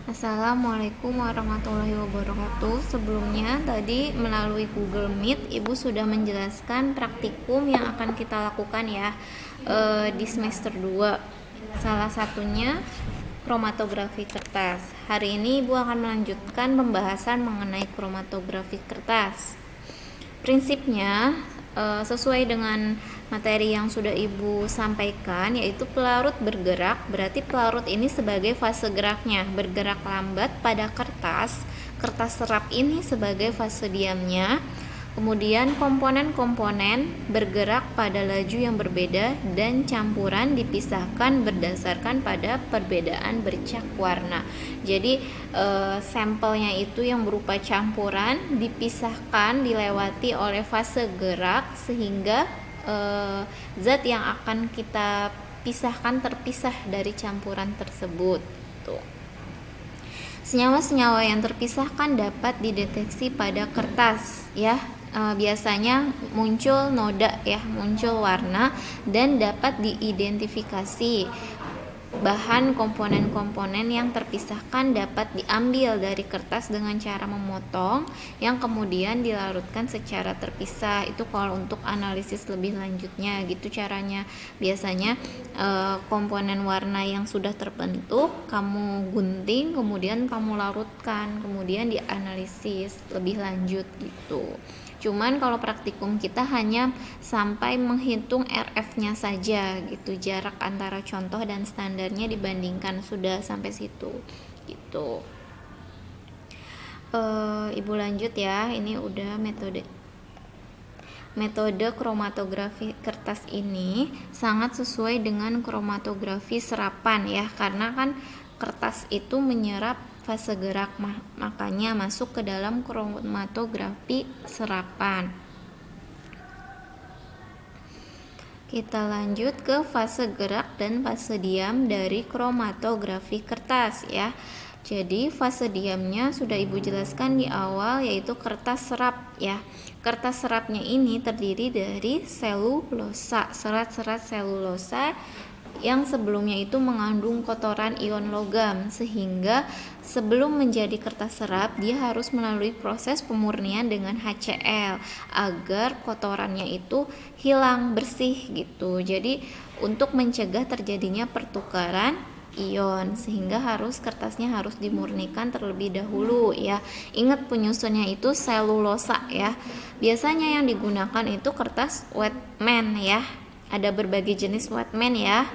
Assalamualaikum warahmatullahi wabarakatuh. Sebelumnya tadi melalui Google Meet Ibu sudah menjelaskan praktikum yang akan kita lakukan ya di semester 2. Salah satunya kromatografi kertas. Hari ini Ibu akan melanjutkan pembahasan mengenai kromatografi kertas. Prinsipnya sesuai dengan materi yang sudah Ibu sampaikan, yaitu pelarut bergerak. Berarti pelarut ini sebagai fase geraknya, bergerak lambat pada kertas serap ini sebagai fase diamnya. Kemudian komponen-komponen bergerak pada laju yang berbeda dan campuran dipisahkan berdasarkan pada perbedaan bercak warna. Jadi sampelnya itu yang berupa campuran dipisahkan dilewati oleh fase gerak sehingga zat yang akan kita pisahkan terpisah dari campuran tersebut. Tuh. Senyawa-senyawa yang terpisahkan dapat dideteksi pada kertas ya. Biasanya muncul noda ya, muncul warna dan dapat diidentifikasi. Bahan komponen-komponen yang terpisahkan dapat diambil dari kertas dengan cara memotong yang kemudian dilarutkan secara terpisah. Itu kalau untuk analisis lebih lanjutnya gitu caranya. Biasanya komponen warna yang sudah terbentuk kamu gunting, kemudian kamu larutkan, kemudian dianalisis lebih lanjut gitu. Cuman kalau praktikum kita hanya sampai menghitung RF-nya saja gitu, jarak antara contoh dan standarnya dibandingkan, sudah sampai situ gitu. Ibu lanjut ya, ini udah metode kromatografi kertas ini sangat sesuai dengan kromatografi serapan ya, karena kan kertas itu menyerap fase gerak, makanya masuk ke dalam kromatografi serapan. Kita lanjut ke fase gerak dan fase diam dari kromatografi kertas ya. Jadi fase diamnya sudah Ibu jelaskan di awal, yaitu kertas serap ya. Kertas serapnya ini terdiri dari selulosa, serat-serat selulosa yang sebelumnya itu mengandung kotoran ion logam, sehingga sebelum menjadi kertas serap dia harus melalui proses pemurnian dengan HCl agar kotorannya itu hilang bersih gitu. Jadi untuk mencegah terjadinya pertukaran ion, sehingga kertasnya harus dimurnikan terlebih dahulu ya. Ingat penyusunnya itu selulosa ya. Biasanya yang digunakan itu kertas Wetman ya. Ada berbagai jenis Wetman ya.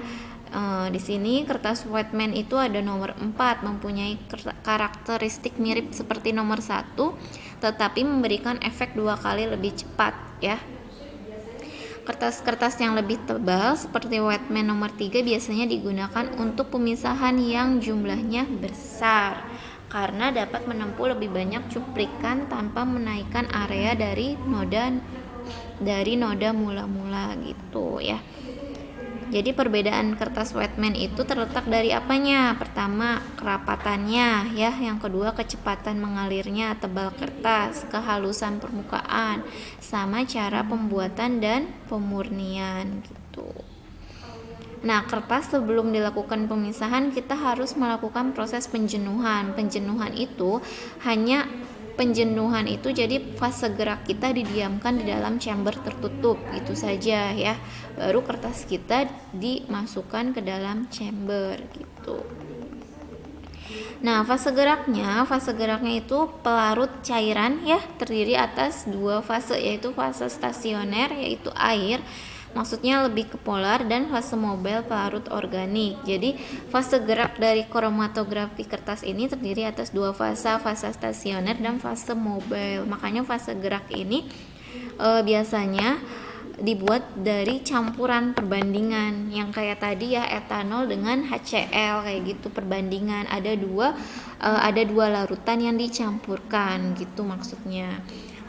Di sini kertas Wetman itu ada nomor 4, mempunyai karakteristik mirip seperti nomor 1, tetapi memberikan efek 2 kali lebih cepat ya. Kertas-kertas yang lebih tebal seperti Wetman nomor 3 biasanya digunakan untuk pemisahan yang jumlahnya besar, karena dapat menempuh lebih banyak cuplikan tanpa menaikkan area dari noda mula-mula gitu ya. Jadi perbedaan kertas Wetman itu terletak dari apanya? Pertama, kerapatannya ya, yang kedua kecepatan mengalirnya, tebal kertas, kehalusan permukaan, sama cara pembuatan dan pemurnian gitu. Nah, kertas sebelum dilakukan pemisahan kita harus melakukan proses penjenuhan. Penjenuhan itu jadi fase gerak kita didiamkan di dalam chamber tertutup gitu saja ya. Baru kertas kita dimasukkan ke dalam chamber gitu. Nah, fase geraknya itu pelarut cairan ya, terdiri atas 2 fase, yaitu fase stasioner yaitu air, maksudnya lebih ke polar, dan fase mobile pelarut organik. Jadi fase gerak dari kromatografi kertas ini terdiri atas 2 fase stasioner dan fase mobile. Makanya fase gerak ini biasanya dibuat dari campuran perbandingan yang kayak tadi ya, etanol dengan HCl kayak gitu, perbandingan ada dua larutan yang dicampurkan gitu maksudnya.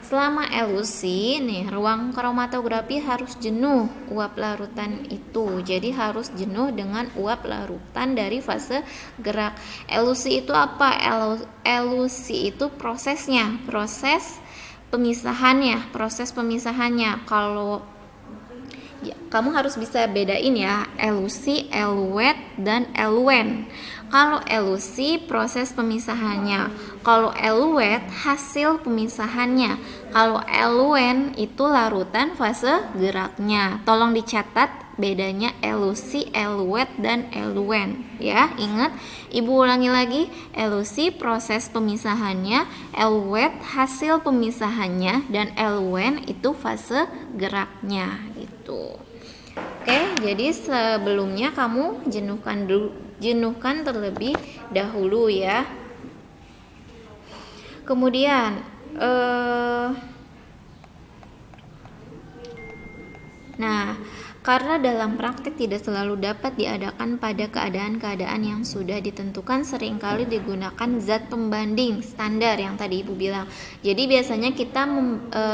Selama elusi nih, ruang kromatografi harus jenuh uap larutan itu. Jadi harus jenuh dengan uap larutan dari fase gerak. Elusi itu apa? Elusi itu proses pemisahannya. Kalau Ya, kamu harus bisa bedain ya, elusi, eluet, dan eluen. Kalau elusi proses pemisahannya, kalau eluet hasil pemisahannya, kalau eluen itu larutan fase geraknya. Tolong dicatat bedanya elusi, eluet, dan eluen ya. Ingat, ibu ulangi lagi, elusi proses pemisahannya, eluet hasil pemisahannya, dan eluen itu fase geraknya gitu. Oke, jadi sebelumnya kamu jenuhkan terlebih dahulu ya. Kemudian nah, karena dalam praktik tidak selalu dapat diadakan pada keadaan-keadaan yang sudah ditentukan, seringkali digunakan zat pembanding standar yang tadi ibu bilang. Jadi biasanya kita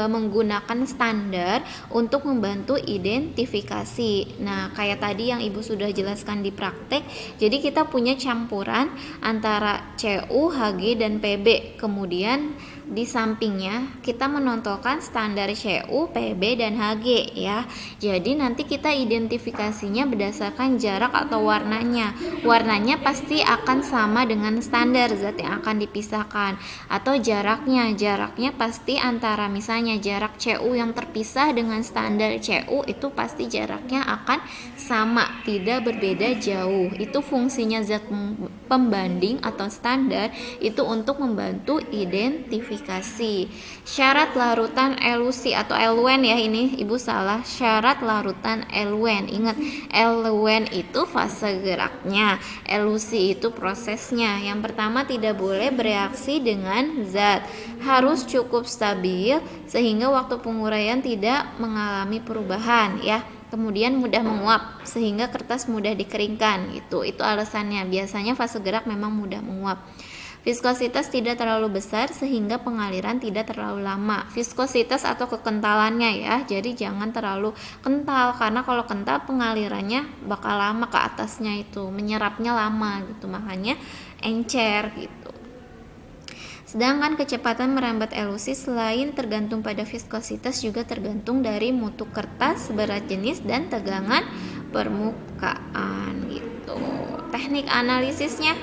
menggunakan standar untuk membantu identifikasi. Nah, kayak tadi yang ibu sudah jelaskan di praktek, jadi kita punya campuran antara CU, HG, dan PB. Kemudian di sampingnya kita menonjolkan standar CU, PB, dan HG ya. Jadi nanti kita identifikasinya berdasarkan jarak atau warnanya. Warnanya pasti akan sama dengan standar zat yang akan dipisahkan, atau jaraknya pasti antara misalnya jarak CU yang terpisah dengan standar CU itu pasti jaraknya akan sama, tidak berbeda jauh. Itu fungsinya zat pembanding atau standar itu untuk membantu identifikasi. Syarat larutan elusi atau eluen ya, ini ibu salah, syarat larutan eluen. Ingat, eluen itu fase geraknya, elusi itu prosesnya. Yang pertama, tidak boleh bereaksi dengan zat, harus cukup stabil sehingga waktu penguraian tidak mengalami perubahan ya. Kemudian mudah menguap sehingga kertas mudah dikeringkan gitu. Itu alasannya, biasanya fase gerak memang mudah menguap. Viskositas tidak terlalu besar sehingga pengaliran tidak terlalu lama. Viskositas atau kekentalannya ya, jadi jangan terlalu kental, karena kalau kental pengalirannya bakal lama ke atasnya, itu menyerapnya lama gitu, makanya encer gitu. Sedangkan kecepatan merambat elusi selain tergantung pada viskositas juga tergantung dari mutu kertas, berat jenis, dan tegangan permukaan gitu. Teknik analisisnya,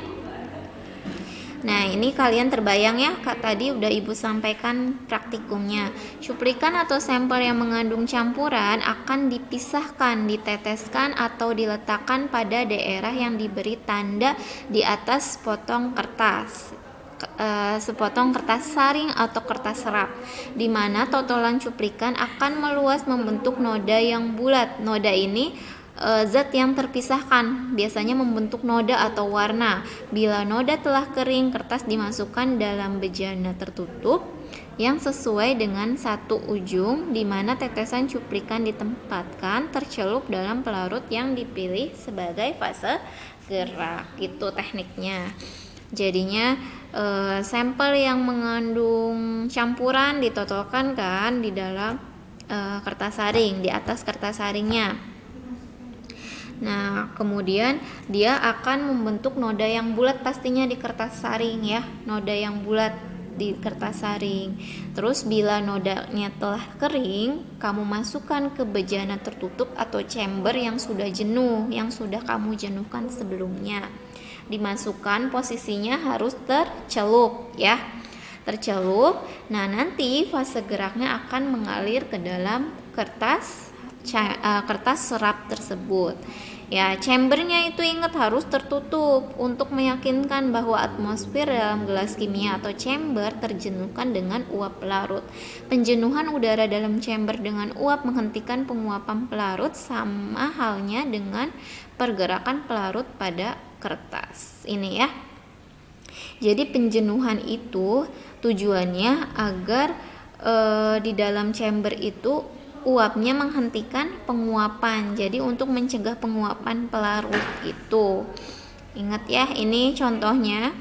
nah ini kalian terbayang ya, tadi udah ibu sampaikan praktikumnya. Cuplikan atau sampel yang mengandung campuran akan dipisahkan, diteteskan atau diletakkan pada daerah yang diberi tanda di atas sepotong kertas saring atau kertas serap, di mana totolan cuplikan akan meluas membentuk noda yang bulat. Noda ini zat yang terpisahkan biasanya membentuk noda atau warna. Bila noda telah kering, kertas dimasukkan dalam bejana tertutup yang sesuai dengan satu ujung, di mana tetesan cuplikan ditempatkan tercelup dalam pelarut yang dipilih sebagai fase gerak. Itu tekniknya. Jadinya sampel yang mengandung campuran ditotolkan kan di dalam kertas saring, di atas kertas saringnya. Nah, kemudian dia akan membentuk noda yang bulat pastinya di kertas saring ya, noda yang bulat di kertas saring. Terus bila nodanya telah kering, kamu masukkan ke bejana tertutup atau chamber yang sudah jenuh, yang sudah kamu jenuhkan sebelumnya. Dimasukkan, posisinya harus tercelup ya, tercelup. Nah, nanti fase geraknya akan mengalir ke dalam kertas serap tersebut ya. Chambernya itu ingat harus tertutup untuk meyakinkan bahwa atmosfer dalam gelas kimia atau chamber terjenuhkan dengan uap pelarut. Penjenuhan udara dalam chamber dengan uap menghentikan penguapan pelarut, sama halnya dengan pergerakan pelarut pada kertas ini ya. Jadi penjenuhan itu tujuannya agar di dalam chamber itu uapnya menghentikan penguapan, jadi untuk mencegah penguapan pelarut itu. Ingat ya, ini contohnya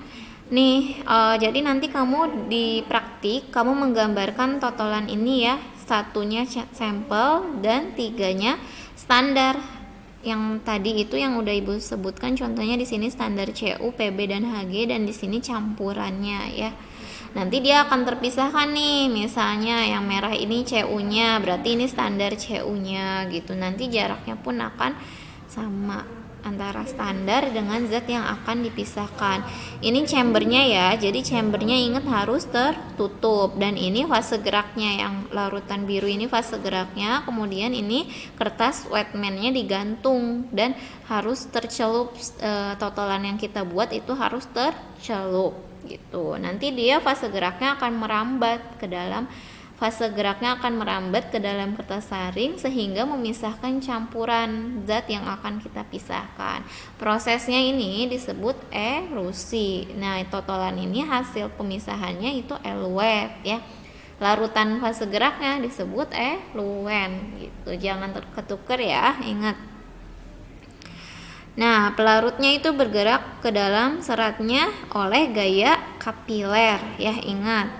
nih. Jadi nanti kamu di praktik kamu menggambarkan totolan ini ya, satunya sampel dan tiganya standar. Yang tadi itu yang udah ibu sebutkan contohnya di sini standar CU, PB, dan HG, dan di sini campurannya ya. nanti dia akan terpisahkan nih, misalnya yang merah ini CU-nya, berarti ini standar CU-nya gitu. Nanti jaraknya pun akan sama antara standar dengan zat yang akan dipisahkan. Ini chambernya ya, jadi chambernya ingat harus tertutup, dan ini fase geraknya, yang larutan biru ini fase geraknya. Kemudian ini kertas wetman-nya digantung dan harus tercelup, totalan yang kita buat itu harus tercelup gitu. Nanti dia fase geraknya akan merambat ke dalam kertas saring sehingga memisahkan campuran zat yang akan kita pisahkan. Prosesnya ini disebut elusi. Nah, totalan ini hasil pemisahannya itu eluet ya. Larutan fase geraknya disebut eluen gitu. Jangan ketuker ya, ingat. Nah, pelarutnya itu bergerak ke dalam seratnya oleh gaya kapiler ya, ingat.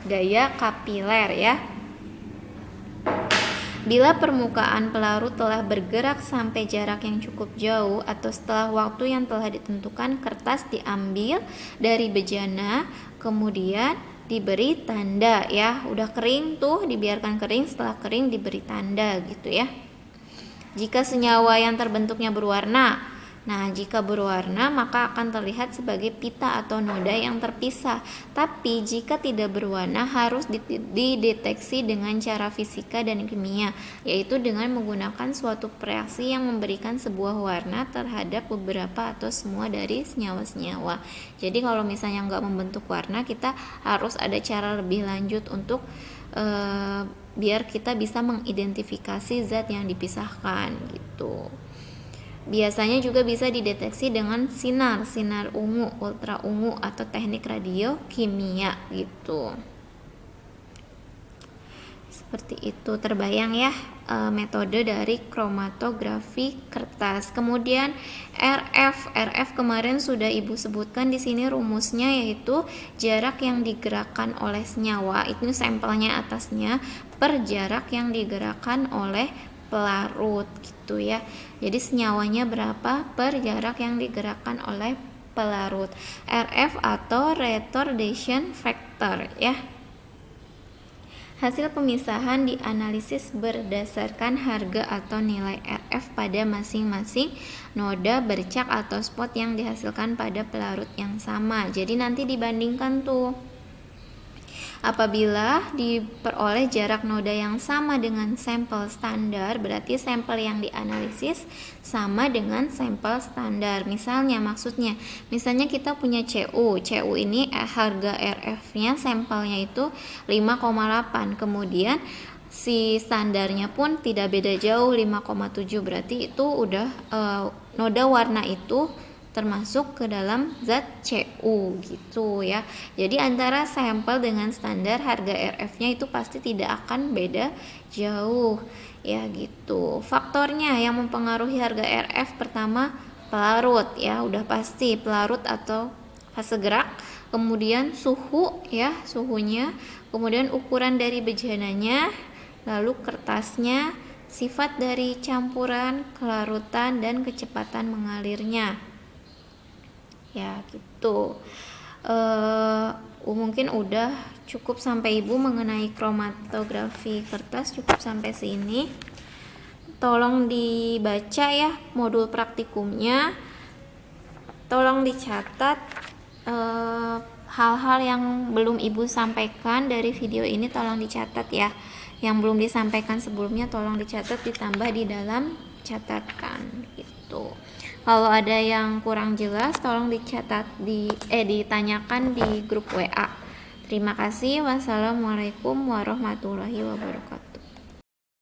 Gaya kapiler ya. Bila permukaan pelarut telah bergerak sampai jarak yang cukup jauh atau setelah waktu yang telah ditentukan, kertas diambil dari bejana kemudian diberi tanda ya. Udah kering tuh dibiarkan kering, setelah kering diberi tanda gitu ya. Jika senyawa yang terbentuknya berwarna, nah, jika berwarna maka akan terlihat sebagai pita atau noda yang terpisah. Tapi jika tidak berwarna harus dideteksi dengan cara fisika dan kimia, yaitu dengan menggunakan suatu reaksi yang memberikan sebuah warna terhadap beberapa atau semua dari senyawa-senyawa. Jadi kalau misalnya nggak membentuk warna, kita harus ada cara lebih lanjut untuk biar kita bisa mengidentifikasi zat yang dipisahkan gitu. Biasanya juga bisa dideteksi dengan sinar ungu, ultra ungu, atau teknik radio kimia gitu. Seperti itu, terbayang ya metode dari kromatografi kertas. Kemudian RF kemarin sudah Ibu sebutkan di sini rumusnya, yaitu jarak yang digerakkan oleh senyawa, itu sampelnya atasnya, per jarak yang digerakkan oleh pelarut gitu ya. Jadi senyawanya berapa per jarak yang digerakkan oleh pelarut. RF atau retardation factor ya. Hasil pemisahan dianalisis berdasarkan harga atau nilai RF pada masing-masing noda bercak atau spot yang dihasilkan pada pelarut yang sama. Jadi nanti dibandingkan tuh. Apabila diperoleh jarak noda yang sama dengan sampel standar, berarti sampel yang dianalisis sama dengan sampel standar. Misalnya kita punya CU ini harga RF-nya sampelnya itu 5,8, kemudian si standarnya pun tidak beda jauh 5,7, berarti itu udah noda warna itu termasuk ke dalam zat CU gitu ya. Jadi antara sampel dengan standar harga RF-nya itu pasti tidak akan beda jauh ya gitu. Faktornya yang mempengaruhi harga RF, pertama pelarut ya, udah pasti pelarut atau fase gerak, kemudian suhu ya, suhunya, kemudian ukuran dari bejananya, lalu kertasnya, sifat dari campuran, kelarutan, dan kecepatan mengalirnya. Ya gitu. Mungkin udah cukup sampai Ibu mengenai kromatografi kertas, cukup sampai sini. Tolong dibaca ya modul praktikumnya, tolong dicatat hal-hal yang belum Ibu sampaikan dari video ini, tolong dicatat ya. Yang belum disampaikan sebelumnya tolong dicatat, ditambah di dalam catatan gitu. Kalau ada yang kurang jelas tolong ditanyakan di grup WA. Terima kasih. Wassalamualaikum warahmatullahi wabarakatuh.